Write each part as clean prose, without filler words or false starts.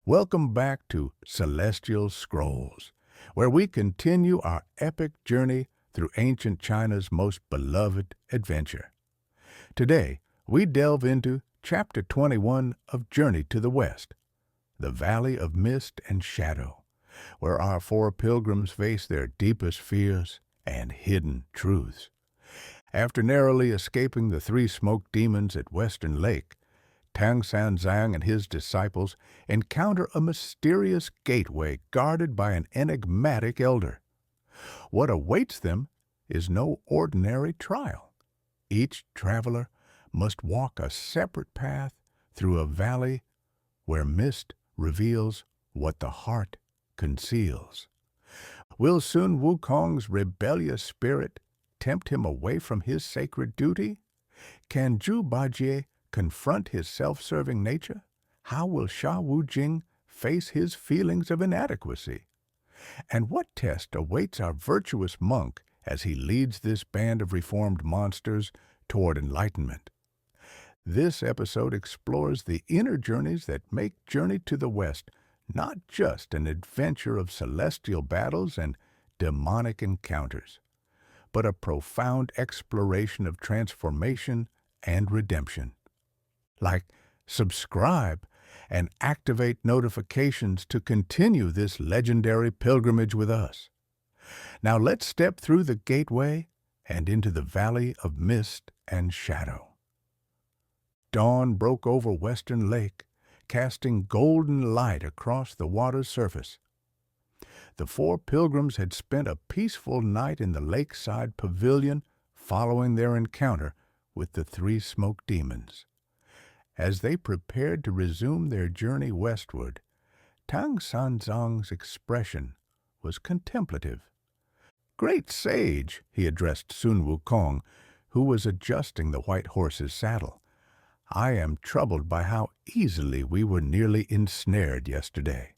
Welcome back to Celestial Scrolls, where we continue our epic journey through ancient China's most beloved adventure. Today, we delve into Chapter 21 of Journey to the West, the Valley of Mist and Shadow, where our four pilgrims face their deepest fears and hidden truths. After narrowly escaping the three smoke demons at Western Lake, Tang Sanzang and his disciples encounter a mysterious gateway guarded by an enigmatic elder. What awaits them is no ordinary trial. Each traveler must walk a separate path through a valley where mist reveals what the heart conceals. Will Sun Wukong's rebellious spirit tempt him away from his sacred duty? Can Zhu Bajie confront his self-serving nature? How will Sha Wujing face his feelings of inadequacy? And what test awaits our virtuous monk as he leads this band of reformed monsters toward enlightenment? This episode explores the inner journeys that make Journey to the West not just an adventure of celestial battles and demonic encounters, but a profound exploration of transformation and redemption. Like, subscribe and activate notifications to continue this legendary pilgrimage with us. Now let's step through the gateway and into the Valley of Mist and Shadow. Dawn broke over Western Lake, casting golden light across the water's surface. The four pilgrims had spent a peaceful night in the lakeside pavilion following their encounter with the three smoke demons. As they prepared to resume their journey westward, Tang Sanzang's expression was contemplative. "Great sage," he addressed Sun Wukong, who was adjusting the white horse's saddle. "I am troubled by how easily we were nearly ensnared yesterday.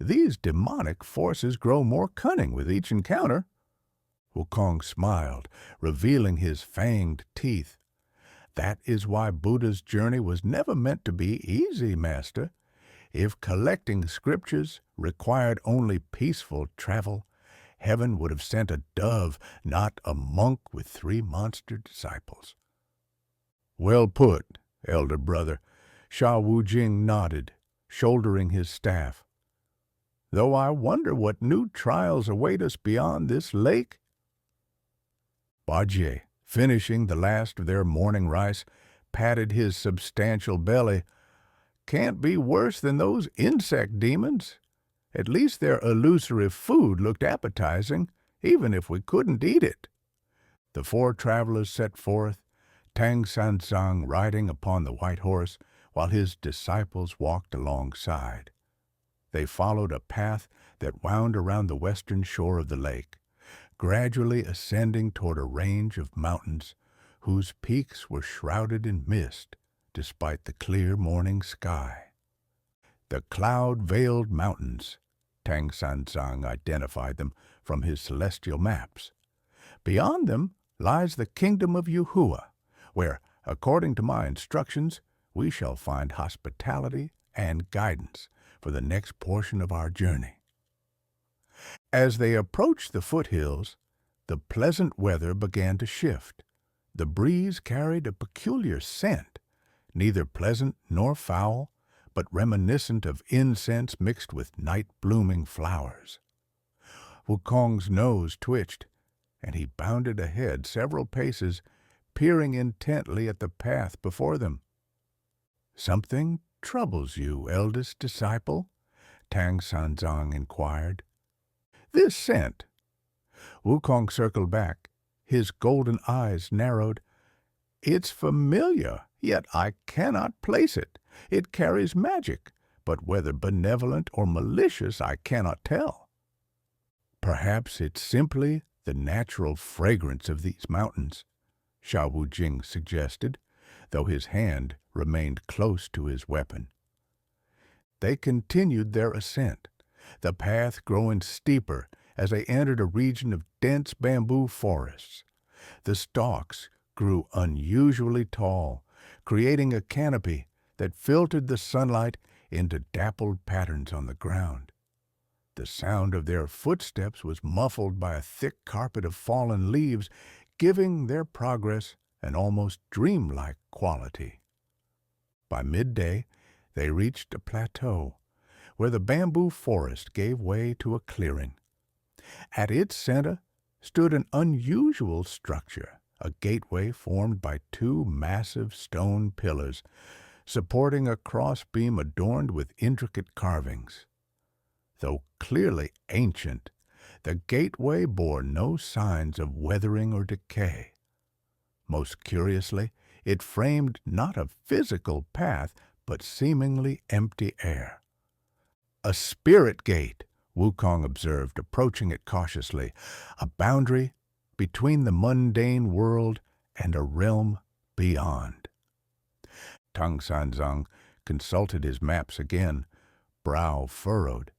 These demonic forces grow more cunning with each encounter." Wukong smiled, revealing his fanged teeth. "That is why Buddha's journey was never meant to be easy, Master. If collecting scriptures required only peaceful travel, heaven would have sent a dove, not a monk with three monster disciples." "Well put, elder brother," Sha Wujing nodded, shouldering his staff. "Though I wonder what new trials await us beyond this lake." Bajie, finishing the last of their morning rice, patted his substantial belly. "Can't be worse than those insect demons. At least their illusory food looked appetizing, even if we couldn't eat it." The four travelers set forth, Tang Sanzang riding upon the white horse, while his disciples walked alongside. They followed a path that wound around the western shore of the lake, gradually ascending toward a range of mountains whose peaks were shrouded in mist despite the clear morning sky. The cloud-veiled mountains, Tang Sanzang identified them from his celestial maps. Beyond them lies the Kingdom of Yuhua, where, according to my instructions, we shall find hospitality and guidance for the next portion of our journey. As they approached the foothills, the pleasant weather began to shift. The breeze carried a peculiar scent, neither pleasant nor foul, but reminiscent of incense mixed with night-blooming flowers. Wukong's nose twitched, and he bounded ahead several paces, peering intently at the path before them. "Something troubles you, eldest disciple?" Tang Sanzang inquired. "This scent." Wukong circled back, his golden eyes narrowed. "It's familiar, yet I cannot place it. It carries magic, but whether benevolent or malicious I cannot tell." "Perhaps it's simply the natural fragrance of these mountains," Sha Wujing suggested, though his hand remained close to his weapon. They continued their ascent, the path growing steeper as they entered a region of dense bamboo forests. The stalks grew unusually tall, creating a canopy that filtered the sunlight into dappled patterns on the ground. The sound of their footsteps was muffled by a thick carpet of fallen leaves, giving their progress an almost dreamlike quality. By midday, they reached a plateau where the bamboo forest gave way to a clearing. At its center stood an unusual structure, a gateway formed by two massive stone pillars, supporting a crossbeam adorned with intricate carvings. Though clearly ancient, the gateway bore no signs of weathering or decay. Most curiously, it framed not a physical path, but seemingly empty air. "A spirit gate," Wukong observed, approaching it cautiously, "a boundary between the mundane world and a realm beyond." Tang Sanzang consulted his maps again, brow furrowed.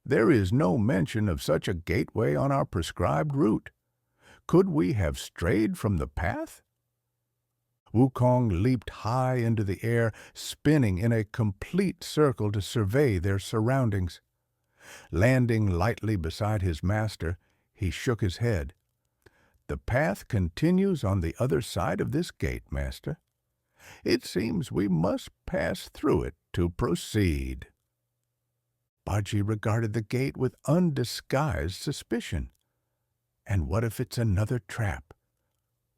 "There is no mention of such a gateway on our prescribed route. Could we have strayed from the path?" Wukong leaped high into the air, spinning in a complete circle to survey their surroundings. Landing lightly beside his master, he shook his head. "The path continues on the other side of this gate, master. It seems we must pass through it to proceed." Bajie regarded the gate with undisguised suspicion. "And what if it's another trap?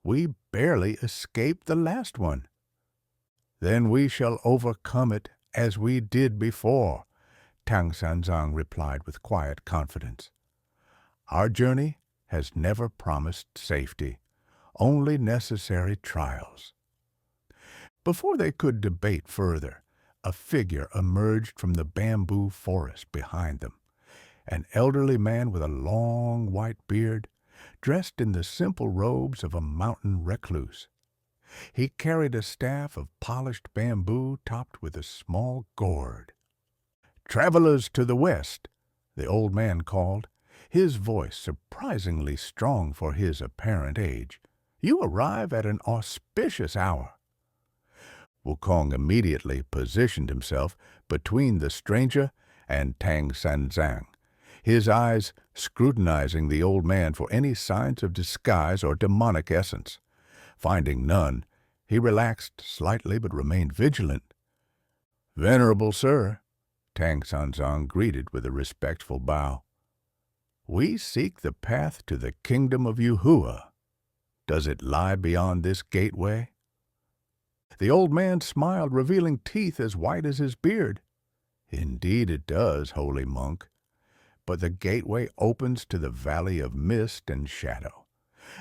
We barely escaped the last one." "Then we shall overcome it as we did before," Tang Sanzang replied with quiet confidence. "Our journey has never promised safety, only necessary trials." Before they could debate further, a figure emerged from the bamboo forest behind them, an elderly man with a long white beard, dressed in the simple robes of a mountain recluse. He carried a staff of polished bamboo topped with a small gourd. "Travelers to the west," the old man called, his voice surprisingly strong for his apparent age. "You arrive at an auspicious hour." Wukong immediately positioned himself between the stranger and Tang Sanzang, his eyes scrutinizing the old man for any signs of disguise or demonic essence. Finding none, he relaxed slightly but remained vigilant. "Venerable sir," Tang Sanzang greeted with a respectful bow, "we seek the path to the Kingdom of Yuhua. Does it lie beyond this gateway?" The old man smiled, revealing teeth as white as his beard. "Indeed it does, holy monk. But the gateway opens to the valley of mist and shadow,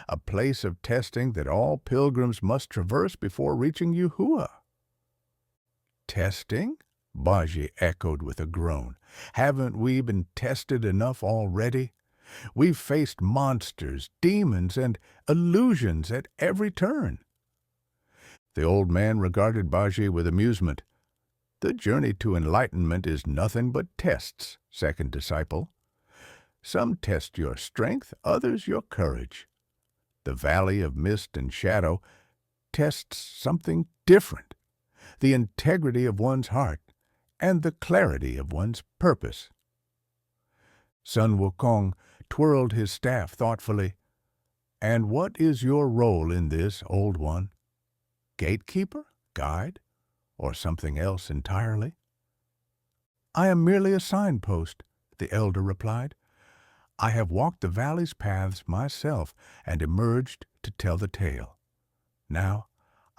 a place of testing that all pilgrims must traverse before reaching Yuhua." "Testing?" Bajie echoed with a groan. "Haven't we been tested enough already? We've faced monsters, demons, and illusions at every turn." The old man regarded Bajie with amusement. "The journey to enlightenment is nothing but tests, second disciple. Some test your strength, others your courage. The valley of mist and shadow tests something different, the integrity of one's heart and the clarity of one's purpose." Sun Wukong twirled his staff thoughtfully. "And what is your role in this, old one? Gatekeeper? Guide? Or something else entirely?" "I am merely a signpost," the elder replied. "I have walked the valley's paths myself and emerged to tell the tale. Now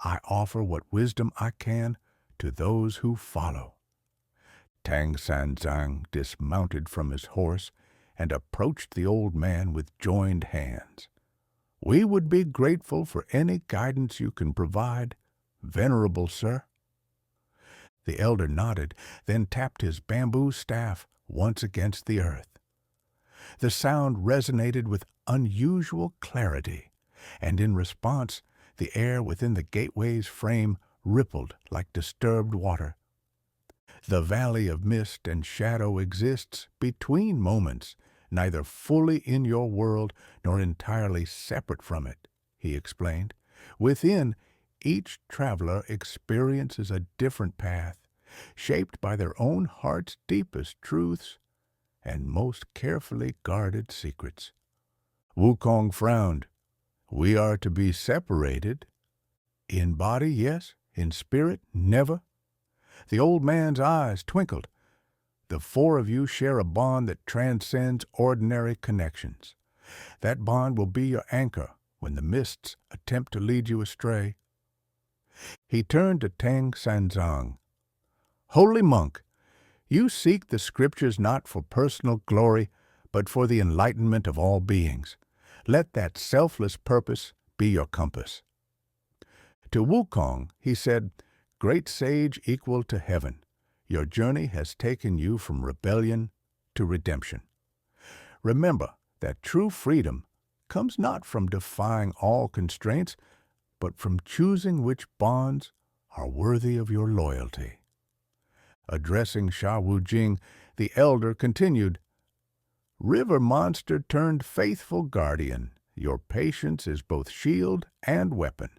I offer what wisdom I can to those who follow." Tang Sanzang dismounted from his horse and approached the old man with joined hands. "We would be grateful for any guidance you can provide, venerable sir." The elder nodded, then tapped his bamboo staff once against the earth. The sound resonated with unusual clarity, and in response, the air within the gateway's frame rippled like disturbed water. "The valley of mist and shadow exists between moments, neither fully in your world nor entirely separate from it," he explained. "Within, each traveler experiences a different path, shaped by their own heart's deepest truths and most carefully guarded secrets. Wukong frowned. We are to be separated? In body, yes. In spirit, never. The old man's eyes twinkled. The four of you share a bond that transcends ordinary connections. That bond will be your anchor when the mists attempt to lead you astray. He turned to Tang Sanzang. Holy monk, you seek the scriptures not for personal glory, but for the enlightenment of all beings. Let that selfless purpose be your compass. To Wukong, he said, Great sage equal to heaven, your journey has taken you from rebellion to redemption. Remember that true freedom comes not from defying all constraints, but from choosing which bonds are worthy of your loyalty. Addressing Sha Wujing, the elder continued, River monster turned faithful guardian, your patience is both shield and weapon.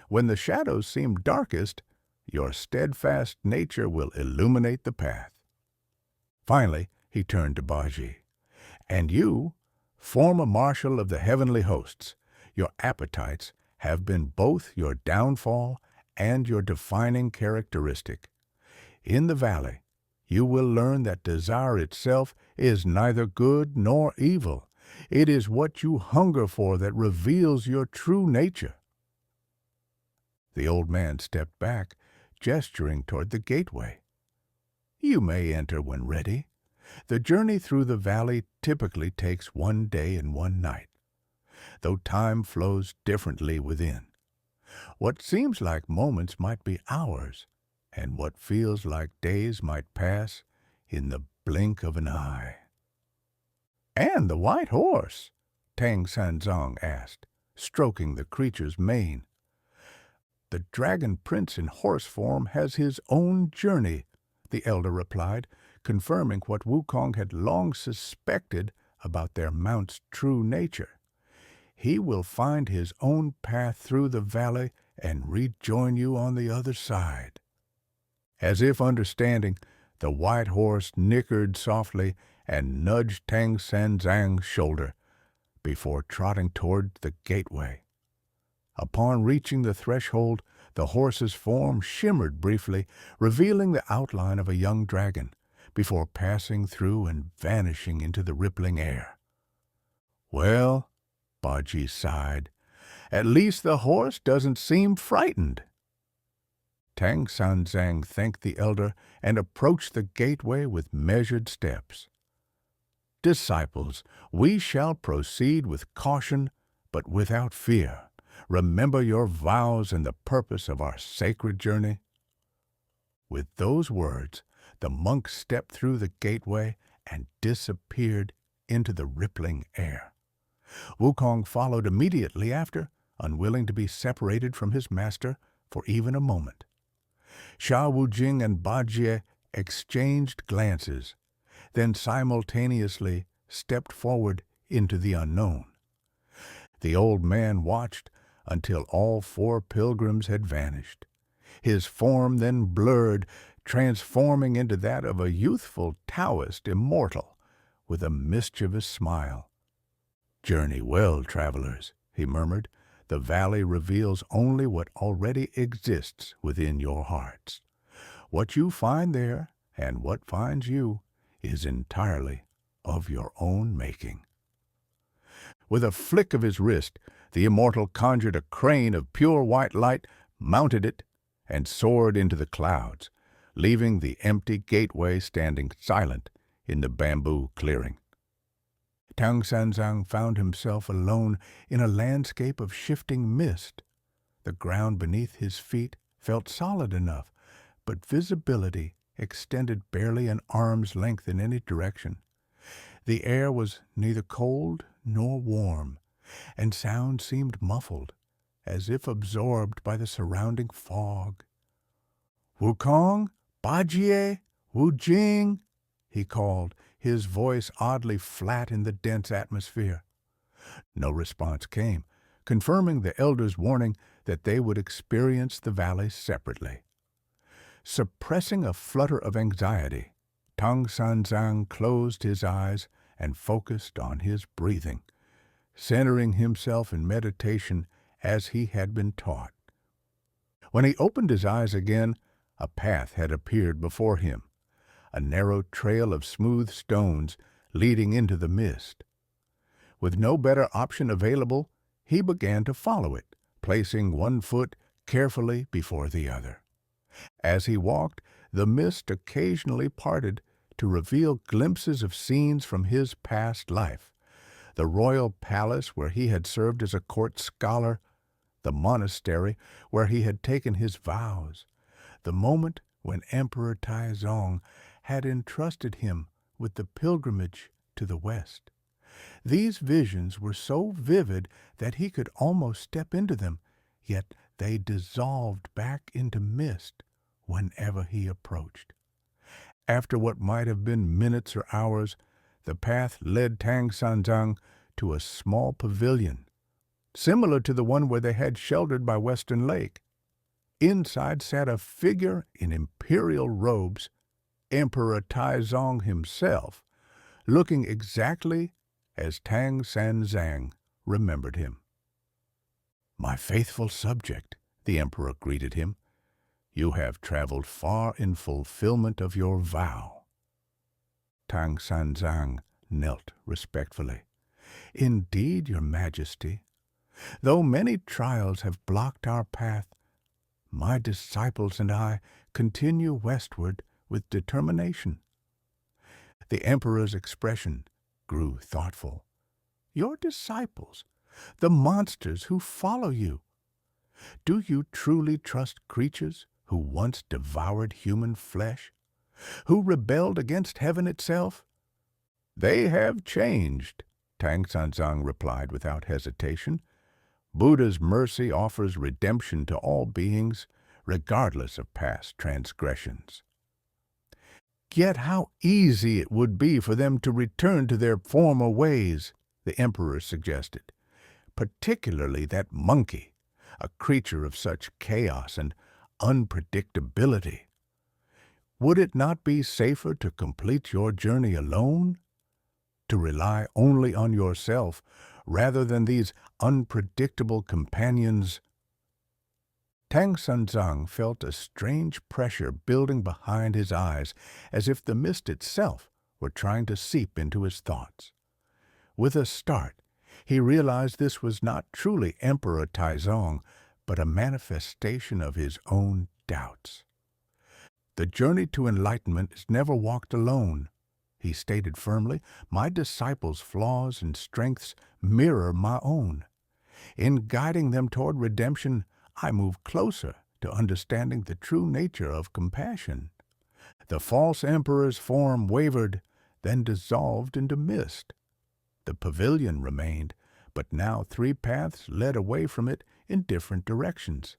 When the shadows seem darkest, your steadfast nature will illuminate the path. Finally, he turned to Bajie. And you, former marshal of the heavenly hosts, your appetites have been both your downfall and your defining characteristic. In the valley, you will learn that desire itself is neither good nor evil. It is what you hunger for that reveals your true nature. The old man stepped back, gesturing toward the gateway. You may enter when ready. The journey through the valley typically takes 1 day and 1 night, though time flows differently within. What seems like moments might be hours, and what feels like days might pass in the blink of an eye. And the white horse? Tang Sanzang asked, stroking the creature's mane. The dragon prince in horse form has his own journey, the elder replied, confirming what Wukong had long suspected about their mount's true nature. He will find his own path through the valley and rejoin you on the other side. As if understanding, the white horse nickered softly and nudged Tang Sanzang's shoulder before trotting toward the gateway. Upon reaching the threshold, the horse's form shimmered briefly, revealing the outline of a young dragon, before passing through and vanishing into the rippling air. Well, Bajie sighed, at least the horse doesn't seem frightened. Tang Sanzang thanked the elder and approached the gateway with measured steps. Disciples, we shall proceed with caution, but without fear. Remember your vows and the purpose of our sacred journey. With those words, the monk stepped through the gateway and disappeared into the rippling air. Wukong followed immediately after, unwilling to be separated from his master for even a moment. Sha Wujing and Bajie exchanged glances, then simultaneously stepped forward into the unknown. The old man watched until all 4 pilgrims had vanished. His form then blurred, transforming into that of a youthful Taoist immortal with a mischievous smile. Journey well, travelers, he murmured. The valley reveals only what already exists within your hearts. What you find there and what finds you is entirely of your own making. With a flick of his wrist, the immortal conjured a crane of pure white light, mounted it, and soared into the clouds, leaving the empty gateway standing silent in the bamboo clearing. Tang Sanzang found himself alone in a landscape of shifting mist. The ground beneath his feet felt solid enough, but visibility extended barely an arm's length in any direction. The air was neither cold nor warm, and sound seemed muffled, as if absorbed by the surrounding fog. Wukong, Bajie, Wujing, he called, his voice oddly flat in the dense atmosphere. No response came, confirming the elder's warning that they would experience the valley separately. Suppressing a flutter of anxiety, Tang Sanzang closed his eyes and focused on his breathing, centering himself in meditation as he had been taught. When he opened his eyes again, a path had appeared before him, a narrow trail of smooth stones leading into the mist. With no better option available, he began to follow it, placing one foot carefully before the other. As he walked, the mist occasionally parted to reveal glimpses of scenes from his past life: the royal palace where he had served as a court scholar, the monastery where he had taken his vows, the moment when Emperor Taizong had entrusted him with the pilgrimage to the West. These visions were so vivid that he could almost step into them, yet they dissolved back into mist whenever he approached. After what might have been minutes or hours, the path led Tang Sanzang to a small pavilion, similar to the one where they had sheltered by Western Lake. Inside sat a figure in imperial robes, Emperor Taizong himself, looking exactly as Tang Sanzang remembered him. "My faithful subject," the emperor greeted him, "you have traveled far in fulfillment of your vow." Tang Sanzang knelt respectfully. "Indeed, your majesty. Though many trials have blocked our path, my disciples and I continue westward with determination." The emperor's expression grew thoughtful. "Your disciples, the monsters who follow you. Do you truly trust creatures who once devoured human flesh, who rebelled against heaven itself?" "They have changed," Tang Sanzang replied without hesitation. "Buddha's mercy offers redemption to all beings, regardless of past transgressions." "Yet how easy it would be for them to return to their former ways," the emperor suggested. "Particularly that monkey, a creature of such chaos and unpredictability. Would it not be safer to complete your journey alone? To rely only on yourself rather than these unpredictable companions?" Tang Sanzang felt a strange pressure building behind his eyes, as if the mist itself were trying to seep into his thoughts. With a start, he realized this was not truly Emperor Taizong, but a manifestation of his own doubts. "The journey to enlightenment is never walked alone," he stated firmly. "My disciples' flaws and strengths mirror my own. In guiding them toward redemption, I move closer to understanding the true nature of compassion." The false emperor's form wavered, then dissolved into mist. The pavilion remained, but now 3 paths led away from it in different directions.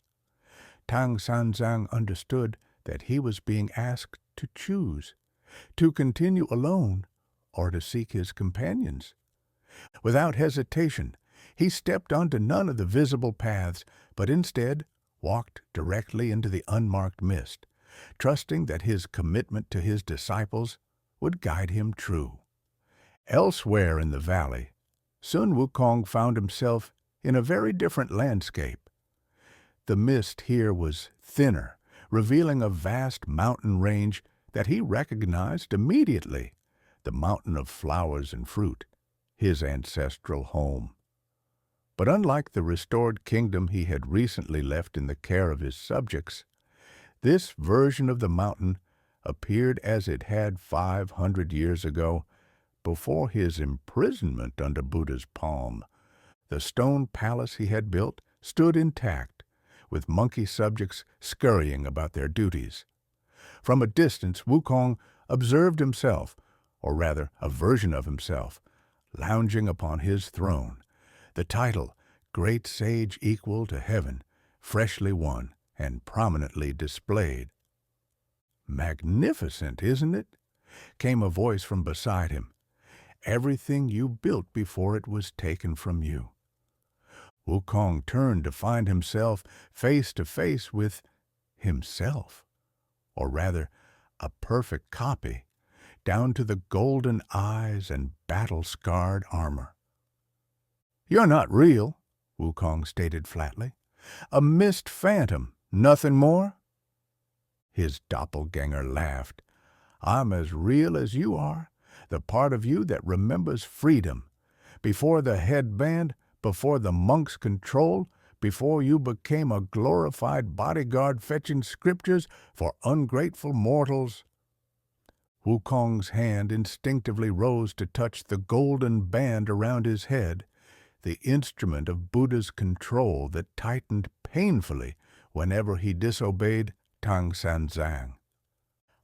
Tang Sanzang understood that he was being asked to choose, to continue alone or to seek his companions. Without hesitation, he stepped onto none of the visible paths, but instead walked directly into the unmarked mist, trusting that his commitment to his disciples would guide him true. Elsewhere in the valley, Sun Wukong found himself in a very different landscape. The mist here was thinner, revealing a vast mountain range that he recognized immediately, the mountain of flowers and fruit, his ancestral home. But unlike the restored kingdom he had recently left in the care of his subjects, this version of the mountain appeared as it had 500 years ago, before his imprisonment under Buddha's palm. The stone palace he had built stood intact, with monkey subjects scurrying about their duties. From a distance, Wukong observed himself, or rather a version of himself, lounging upon his throne, the title, Great Sage Equal to Heaven, freshly won and prominently displayed. "Magnificent, isn't it?" came a voice from beside him. "Everything you built before it was taken from you." Wukong turned to find himself face to face with himself. or rather, a perfect copy, down to the golden eyes and battle-scarred armor. "You're not real," Wukong stated flatly. "A mist phantom, nothing more?" His doppelganger laughed. "I'm as real as you are, the part of you that remembers freedom. Before the headband, before the monk's control, before you became a glorified bodyguard fetching scriptures for ungrateful mortals." Wukong's hand instinctively rose to touch the golden band around his head, the instrument of Buddha's control that tightened painfully whenever he disobeyed Tang Sanzang.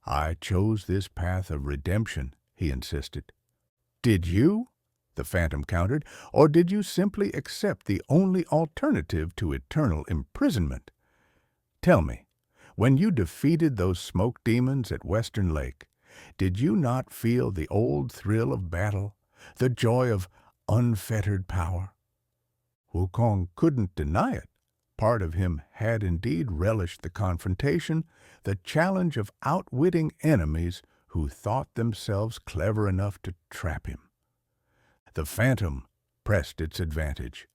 "I chose this path of redemption," he insisted. "Did you?" the phantom countered, "or did you simply accept the only alternative to eternal imprisonment? Tell me, when you defeated those smoke demons at Western Lake, did you not feel the old thrill of battle, the joy of unfettered power?" Wukong couldn't deny it. Part of him had indeed relished the confrontation, the challenge of outwitting enemies who thought themselves clever enough to trap him. The phantom pressed its advantage.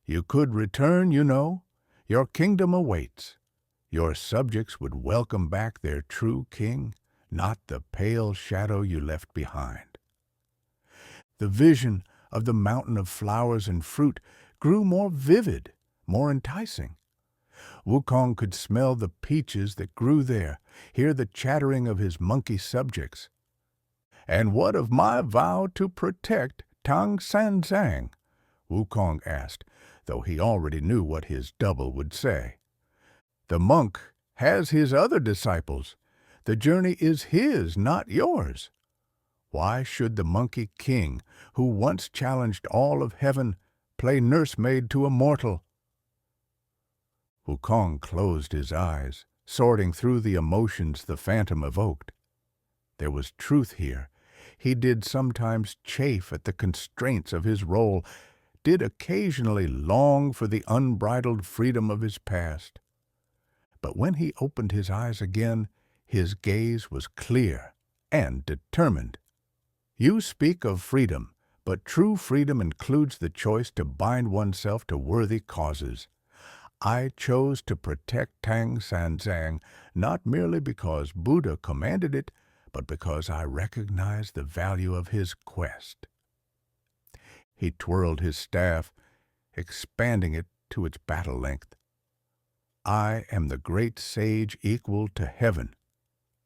"You could return, you know. Your kingdom awaits. Your subjects would welcome back their true king, not the pale shadow you left behind." The vision of the mountain of flowers and fruit grew more vivid, more enticing. Wukong could smell the peaches that grew there, hear the chattering of his monkey subjects. "And what of my vow to protect Tang Sanzang?" Wukong asked, though he already knew what his double would say. "The monk has his other disciples. The journey is his, not yours. Why should the monkey king, who once challenged all of heaven, play nursemaid to a mortal?" Wukong closed his eyes, sorting through the emotions the phantom evoked. There was truth here. He did sometimes chafe at the constraints of his role, did occasionally long for the unbridled freedom of his past. But when he opened his eyes again, his gaze was clear and determined. "You speak of freedom, but true freedom includes the choice to bind oneself to worthy causes. I chose to protect Tang Sanzang not merely because Buddha commanded it, but because I recognized the value of his quest." He twirled his staff, expanding it to its battle length. "I am the great sage equal to heaven,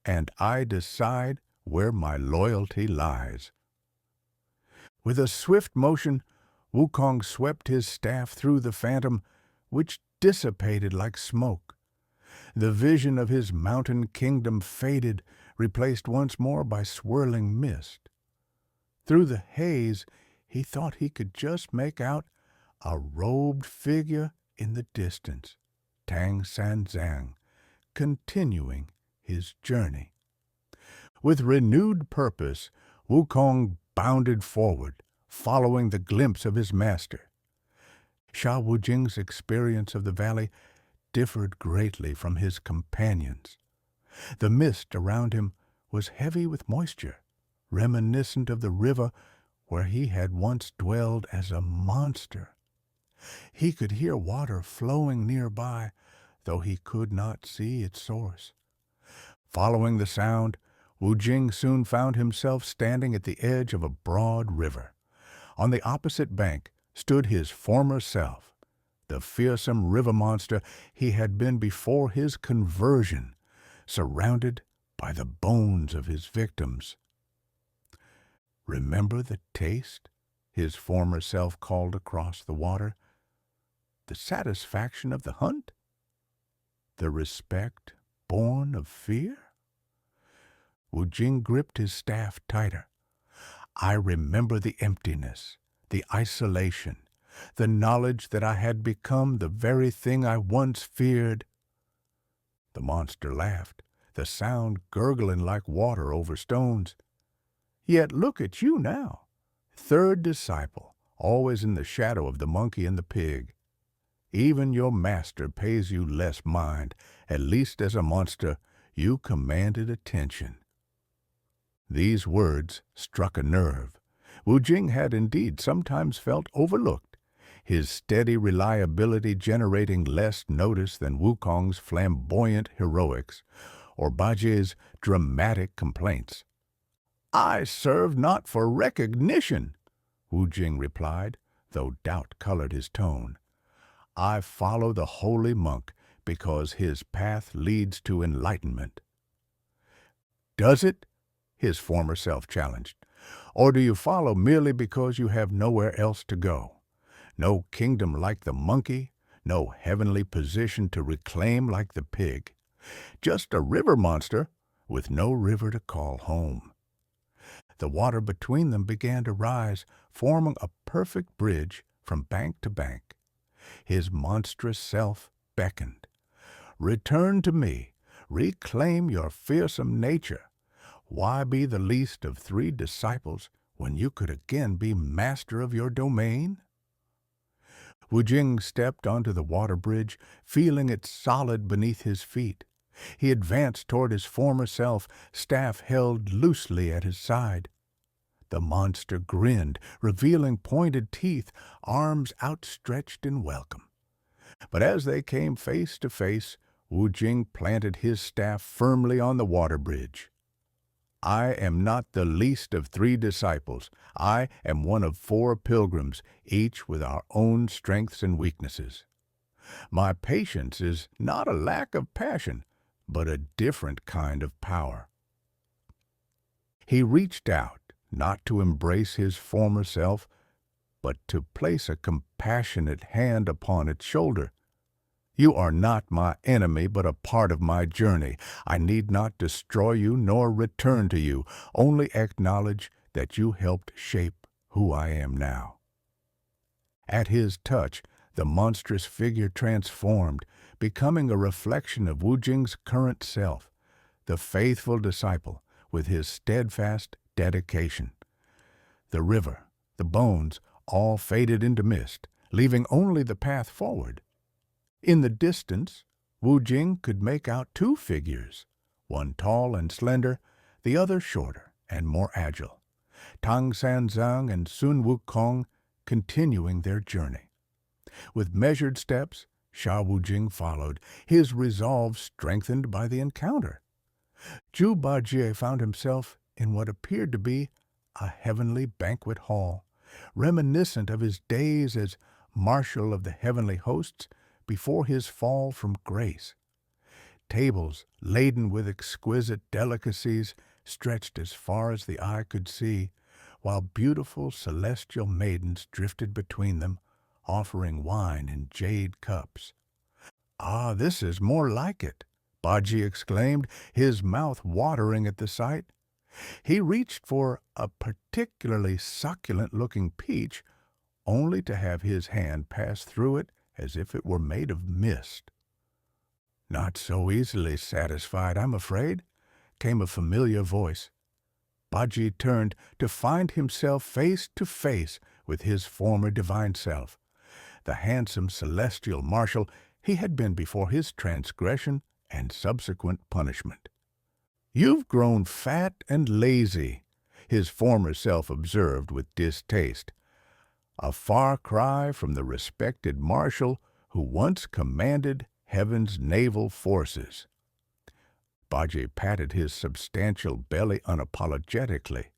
and I decide where my loyalty lies." With a swift motion, Wukong swept his staff through the phantom, which dissipated like smoke. The vision of his mountain kingdom faded, replaced once more by swirling mist. Through the haze, he thought he could just make out a robed figure in the distance, Tang Sanzang, continuing his journey. With renewed purpose, Wukong bounded forward, following the glimpse of his master. Sha Wujing's experience of the valley differed greatly from his companions. The mist around him was heavy with moisture, reminiscent of the river where he had once dwelled as a monster. He could hear water flowing nearby, though he could not see its source. Following the sound, Wujing soon found himself standing at the edge of a broad river. On the opposite bank stood his former self, the fearsome river monster he had been before his conversion, surrounded by the bones of his victims. "Remember the taste?" his former self called across the water. "The satisfaction of the hunt? The respect born of fear?" Wujing gripped his staff tighter. "I remember the emptiness, the isolation, the knowledge that I had become the very thing I once feared." The monster laughed, the sound gurgling like water over stones. "Yet look at you now, third disciple, always in the shadow of the monkey and the pig. Even your master pays you less mind, at least as a monster. you commanded attention." These words struck a nerve. Wujing had indeed sometimes felt overlooked, his steady reliability generating less notice than Wukong's flamboyant heroics or Bajie's dramatic complaints. "I serve not for recognition," Wujing replied, though doubt colored his tone. "I follow the holy monk because his path leads to enlightenment." "Does it?" his former self challenged. "Or do you follow merely because you have nowhere else to go? No kingdom like the monkey, no heavenly position to reclaim like the pig. Just a river monster with no river to call home." The water between them began to rise, forming a perfect bridge from bank to bank. His monstrous self beckoned. "Return to me. Reclaim your fearsome nature. Why be the least of 3 disciples when you could again be master of your domain?" Wujing stepped onto the water bridge, feeling it solid beneath his feet. He advanced toward his former self, staff held loosely at his side. The monster grinned, revealing pointed teeth, arms outstretched in welcome. But as they came face to face, Wujing planted his staff firmly on the water bridge. "I am not the least of 3 disciples. I am one of 4 pilgrims, each with our own strengths and weaknesses. My patience is not a lack of passion, but a different kind of power." He reached out, not to embrace his former self, but to place a compassionate hand upon its shoulder. "You are not my enemy, but a part of my journey. I need not destroy you nor return to you, only acknowledge that you helped shape who I am now." At his touch, the monstrous figure transformed, becoming a reflection of Wujing's current self, the faithful disciple with his steadfast dedication. The river, the bones, all faded into mist, leaving only the path forward. In the distance, Wujing could make out 2 figures, one tall and slender, the other shorter and more agile, Tang Sanzang and Sun Wukong continuing their journey. With measured steps, Sha Wujing followed, his resolve strengthened by the encounter. Zhu Bajie found himself in what appeared to be a heavenly banquet hall, reminiscent of his days as marshal of the heavenly hosts before his fall from grace. Tables laden with exquisite delicacies stretched as far as the eye could see, while beautiful celestial maidens drifted between them, offering wine in jade cups. "Ah, this is more like it," Bajie exclaimed, his mouth watering at the sight. He reached for a particularly succulent-looking peach, only to have his hand pass through it as if it were made of mist. "Not so easily satisfied, I'm afraid," came a familiar voice. Bajie turned to find himself face to face with his former divine self, the handsome celestial marshal he had been before his transgression and subsequent punishment. "You've grown fat and lazy," his former self observed with distaste. A far cry from the respected marshal who once commanded heaven's naval forces. Bajie patted his substantial belly unapologetically.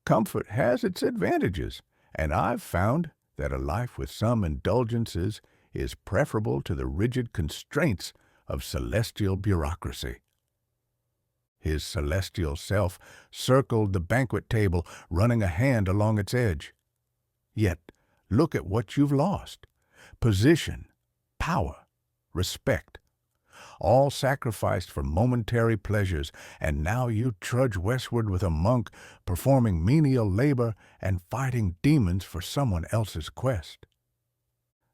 "Comfort has its advantages, and I've found that a life with some indulgences is preferable to the rigid constraints of celestial bureaucracy." His celestial self circled the banquet table, running a hand along its edge. "Yet, look at what you've lost. Position, power, respect, all sacrificed for momentary pleasures, and now you trudge westward with a monk, performing menial labor and fighting demons for someone else's quest."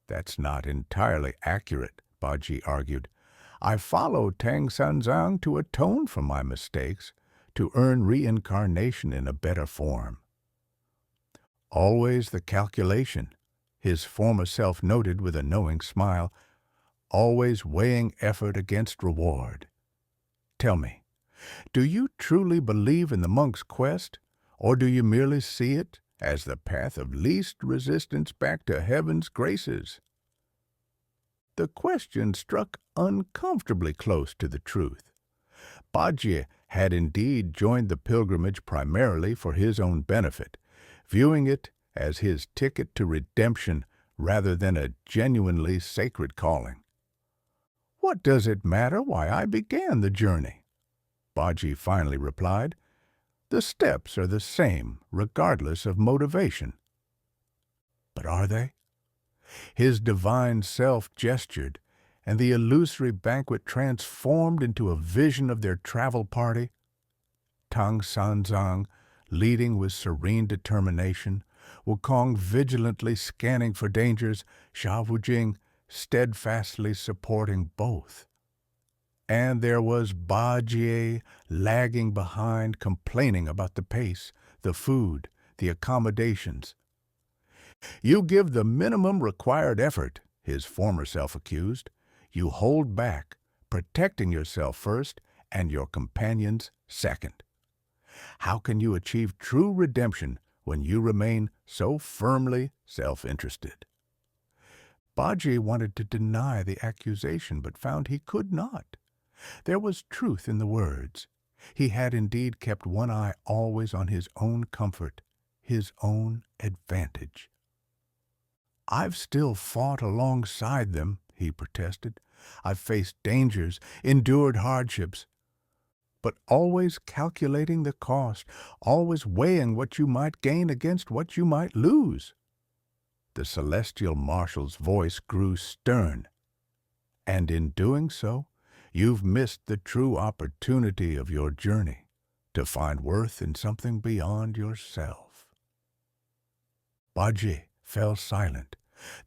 "That's not entirely accurate," Bajie argued. "I followed Tang Sanzang to atone for my mistakes, to earn reincarnation in a better form." "Always the calculation," his former self noted with a knowing smile, "always weighing effort against reward." Tell me, do you truly believe in the monk's quest, or do you merely see it as the path of least resistance back to heaven's graces? The question struck uncomfortably close to the truth. Bajie had indeed joined the pilgrimage primarily for his own benefit, viewing it as his ticket to redemption rather than a genuinely sacred calling. "What does it matter why I began the journey?" Bajie finally replied. "The steps are the same, regardless of motivation." But are they? His divine self gestured, and the illusory banquet transformed into a vision of their travel party. Tang Sanzang leading with serene determination, Wukong vigilantly scanning for dangers, Sha Wujing steadfastly supporting both. And there was Bajie lagging behind, complaining about the pace, the food, the accommodations. "You give the minimum required effort," his former self accused. "You hold back, protecting yourself first and your companions second. How can you achieve true redemption when you remain so firmly self-interested?" Bajie wanted to deny the accusation, but found he could not. There was truth in the words. He had indeed kept one eye always on his own comfort, his own advantage. "I've still fought alongside them," he protested. "I've faced dangers, endured hardships, but always calculating the cost, always weighing what you might gain against what you might lose." The celestial marshal's voice grew stern. "And in doing so, you've missed the true opportunity of your journey, to find worth in something beyond yourself." Bajie fell silent,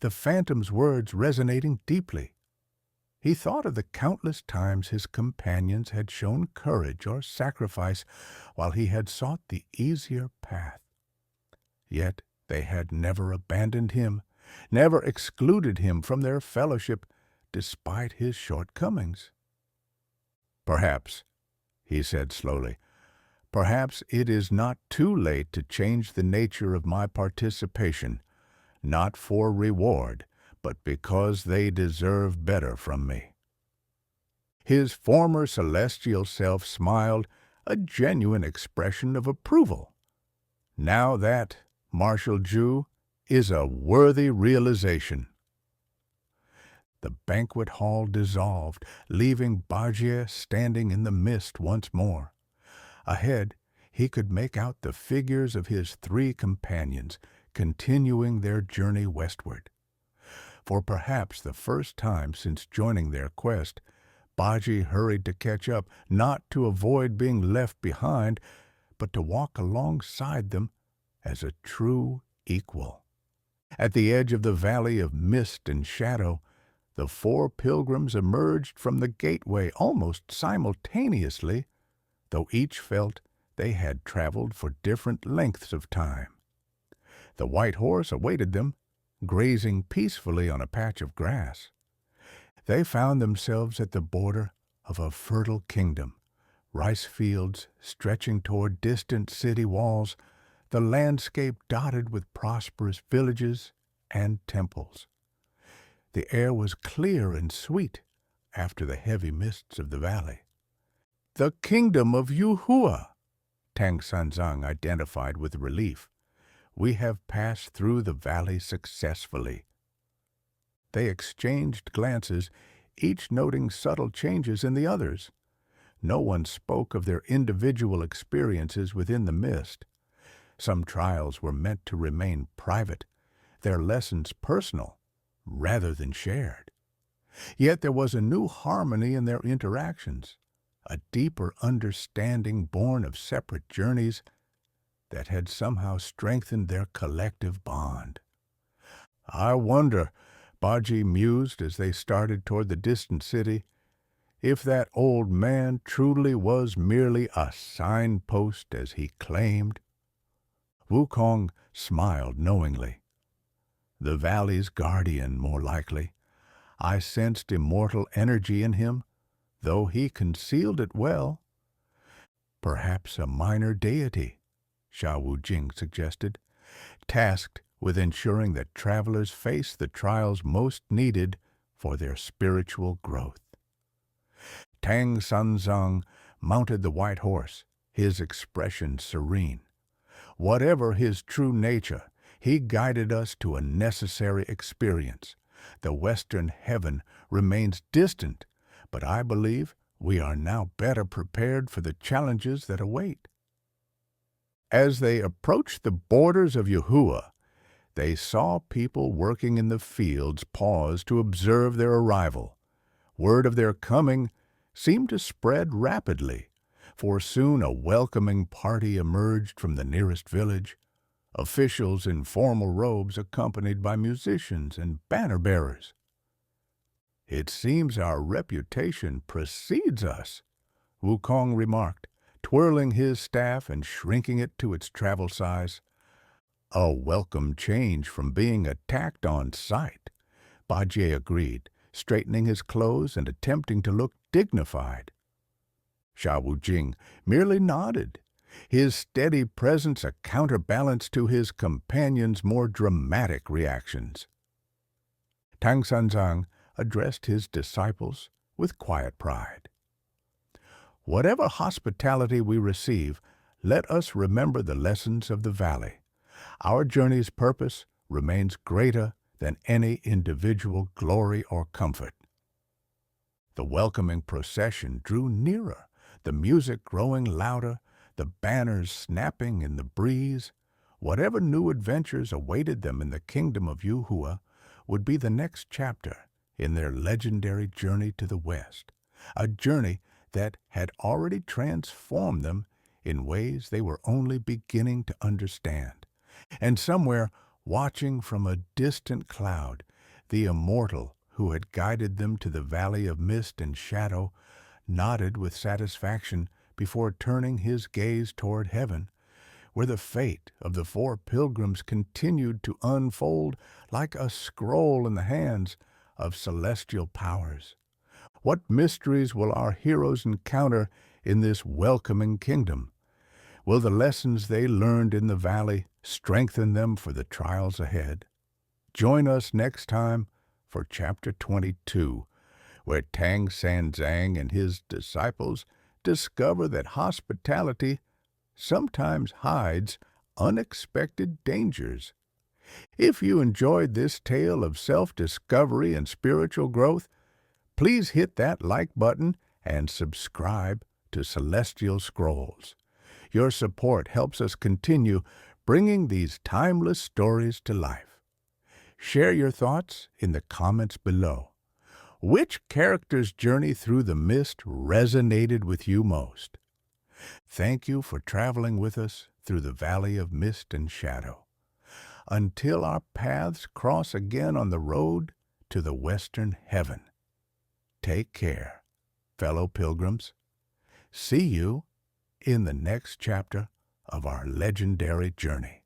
the phantom's words resonating deeply. He thought of the countless times his companions had shown courage or sacrifice while he had sought the easier path. Yet they had never abandoned him, never excluded him from their fellowship, despite his shortcomings. "Perhaps," he said slowly, "perhaps it is not too late to change the nature of my participation, not for reward, but because they deserve better from me." His former celestial self smiled, a genuine expression of approval. "Now that, Marshal Zhu, is a worthy realization." The banquet hall dissolved, leaving Bajie standing in the mist once more. Ahead, he could make out the figures of his three companions, continuing their journey westward. For perhaps the first time since joining their quest, Bajie hurried to catch up, not to avoid being left behind, but to walk alongside them as a true equal. At the edge of the valley of mist and shadow, the four pilgrims emerged from the gateway almost simultaneously, though each felt they had traveled for different lengths of time. The white horse awaited them, grazing peacefully on a patch of grass. They found themselves at the border of a fertile kingdom, rice fields stretching toward distant city walls, the landscape dotted with prosperous villages and temples. The air was clear and sweet after the heavy mists of the valley. "The Kingdom of Yuhua," Tang Sanzang identified with relief. "We have passed through the valley successfully." They exchanged glances, each noting subtle changes in the others. No one spoke of their individual experiences within the mist. Some trials were meant to remain private, their lessons personal, rather than shared. Yet there was a new harmony in their interactions, a deeper understanding born of separate journeys that had somehow strengthened their collective bond. "I wonder," Bajie mused as they started toward the distant city, "if that old man truly was merely a signpost as he claimed." Wukong smiled knowingly. "The valley's guardian, more likely. I sensed immortal energy in him, though he concealed it well. Perhaps a minor deity, Sha Wujing suggested, tasked with ensuring that travelers face the trials most needed for their spiritual growth. Tang Sanzang mounted the white horse, his expression serene. Whatever his true nature, he guided us to a necessary experience. The western heaven remains distant, but I believe we are now better prepared for the challenges that await. As they approached the borders of Yuhua, they saw people working in the fields pause to observe their arrival. Word of their coming seemed to spread rapidly, for soon a welcoming party emerged from the nearest village, officials in formal robes accompanied by musicians and banner-bearers. "It seems our reputation precedes us," Wukong remarked, twirling his staff and shrinking it to its travel size. "A welcome change from being attacked on sight," Bajie agreed, straightening his clothes and attempting to look dignified. Sha Wujing merely nodded, his steady presence a counterbalance to his companion's more dramatic reactions. Tang Sanzang addressed his disciples with quiet pride. "Whatever hospitality we receive, let us remember the lessons of the valley. Our journey's purpose remains greater than any individual glory or comfort." The welcoming procession drew nearer, the music growing louder, the banners snapping in the breeze. Whatever new adventures awaited them in the Kingdom of Yuhua would be the next chapter in their legendary journey to the West, a journey that had already transformed them in ways they were only beginning to understand. And somewhere, watching from a distant cloud, the immortal who had guided them to the valley of mist and shadow nodded with satisfaction before turning his gaze toward heaven, where the fate of the four pilgrims continued to unfold like a scroll in the hands of celestial powers. What mysteries will our heroes encounter in this welcoming kingdom? Will the lessons they learned in the valley strengthen them for the trials ahead? Join us next time for Chapter 22, where Tang Sanzang and his disciples discover that hospitality sometimes hides unexpected dangers. If you enjoyed this tale of self-discovery and spiritual growth, please hit that like button and subscribe to Celestial Scrolls. Your support helps us continue bringing these timeless stories to life. Share your thoughts in the comments below. Which character's journey through the mist resonated with you most? Thank you for traveling with us through the valley of mist and shadow. Until our paths cross again on the road to the western heaven. Take care, fellow pilgrims. See you in the next chapter of our legendary journey.